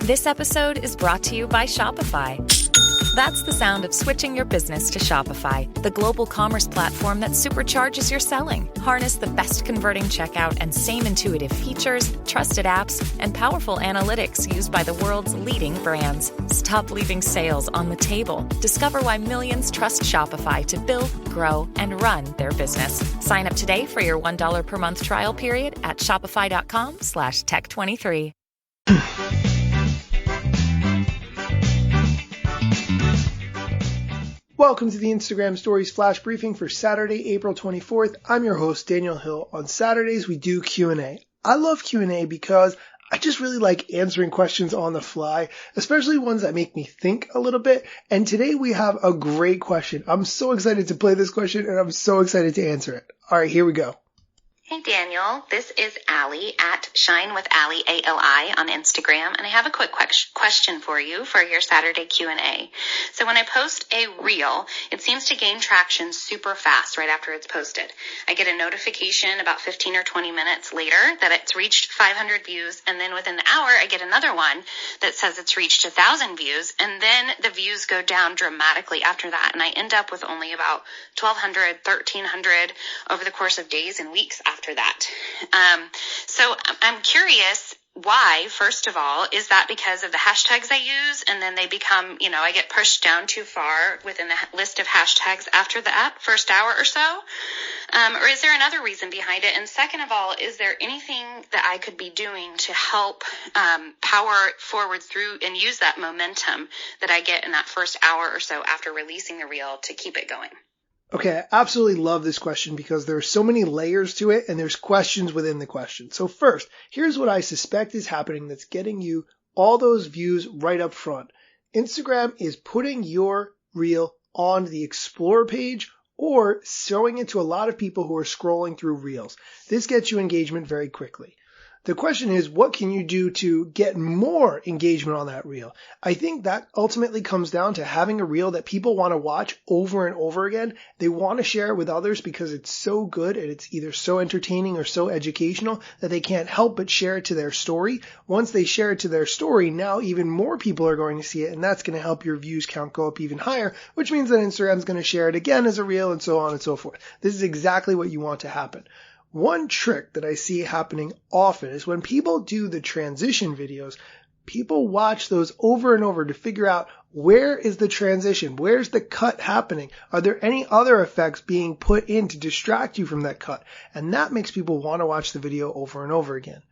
This episode is brought to you by Shopify. That's the sound of switching your business to Shopify, the global commerce platform that supercharges your selling. Harness the best converting checkout and same intuitive features, trusted apps, and powerful analytics used by the world's leading brands. Stop leaving sales on the table. Discover why millions trust Shopify to build, grow, and run their business. Sign up today for your $1 per month trial period at shopify.com/tech23. Welcome to the Instagram Stories Flash Briefing for Saturday, April 24th. I'm your host, Daniel Hill. On Saturdays, we do Q&A. I love Q&A because I just really like answering questions on the fly, especially ones that make me think a little bit. And today we have a great question. I'm so excited to play this question, and I'm so excited to answer it. All right, here we go. Hey Daniel, this is Allie at Shine with Allie, A-L-I, on Instagram, and I have a quick question for you for your Saturday Q&A. So when I post a reel, it seems to gain traction super fast right after it's posted. I get a notification about 15 or 20 minutes later that it's reached 500 views, and then within the hour I get another one that says it's reached 1,000 views, and then the views go down dramatically after that, and I end up with only about 1,200, 1,300 over the course of days and weeks after that. So I'm curious why, first of all, is that because of the hashtags I use and then they become, I get pushed down too far within the list of hashtags after the first hour or so? Or is there another reason behind it? And second of all, is there anything that I could be doing to help power forward through and use that momentum that I get in that first hour or so after releasing the reel to keep it going? Okay, I absolutely love this question because there are so many layers to it and there's questions within the question. So first, here's what I suspect is happening that's getting you all those views right up front. Instagram is putting your reel on the Explore page or showing it to a lot of people who are scrolling through reels. This gets you engagement very quickly. The question is, what can you do to get more engagement on that reel? I think that ultimately comes down to having a reel that people want to watch over and over again. They want to share it with others because it's so good and it's either so entertaining or so educational that they can't help but share it to their story. Once they share it to their story, now even more people are going to see it, and that's going to help your views count go up even higher, which means that Instagram's going to share it again as a reel and so on and so forth. This is exactly what you want to happen. One trick that I see happening often is when people do the transition videos, people watch those over and over to figure out where is the transition, where's the cut happening, are there any other effects being put in to distract you from that cut, and that makes people want to watch the video over and over again.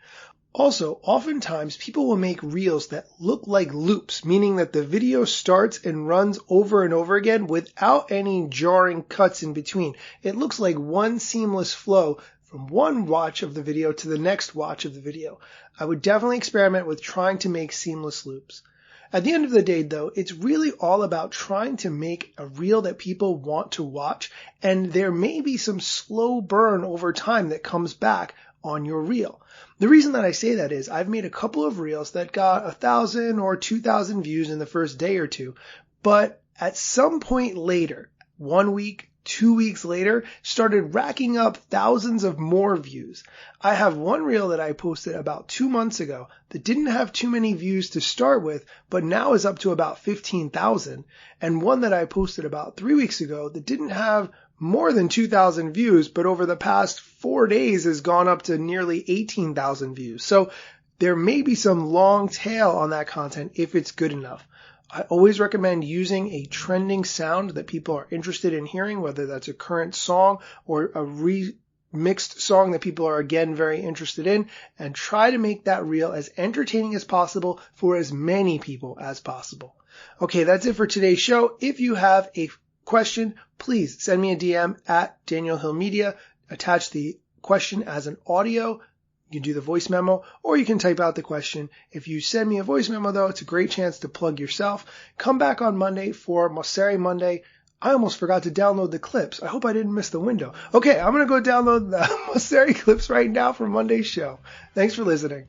Also, oftentimes people will make reels that look like loops, meaning that the video starts and runs over and over again without any jarring cuts in between. It looks like one seamless flow from one watch of the video to the next watch of the video. I would definitely experiment with trying to make seamless loops. At the end of the day, though, it's really all about trying to make a reel that people want to watch, and there may be some slow burn over time that comes back on your reel. The reason that I say that is I've made a couple of reels that got 1,000 or 2,000 views in the first day or two, but at some point later, 1 week, 2 weeks later, started racking up thousands of more views. I have one reel that I posted about 2 months ago that didn't have too many views to start with, but now is up to about 15,000, and one that I posted about 3 weeks ago that didn't have more than 2,000 views, but over the past 4 days has gone up to nearly 18,000 views. So there may be some long tail on that content if it's good enough. I always recommend using a trending sound that people are interested in hearing, whether that's a current song or a remixed song that people are again very interested in, and try to make that reel as entertaining as possible for as many people as possible. Okay, that's it for today's show. If you have a question, please send me a DM at Daniel Hill Media. Attach the question as an audio. You can do the voice memo, or you can type out the question. If you send me a voice memo, though, it's a great chance to plug yourself. Come back on Monday for Mosseri Monday. I almost forgot to download the clips. I hope I didn't miss the window. Okay, I'm going to go download the Mosseri clips right now for Monday's show. Thanks for listening.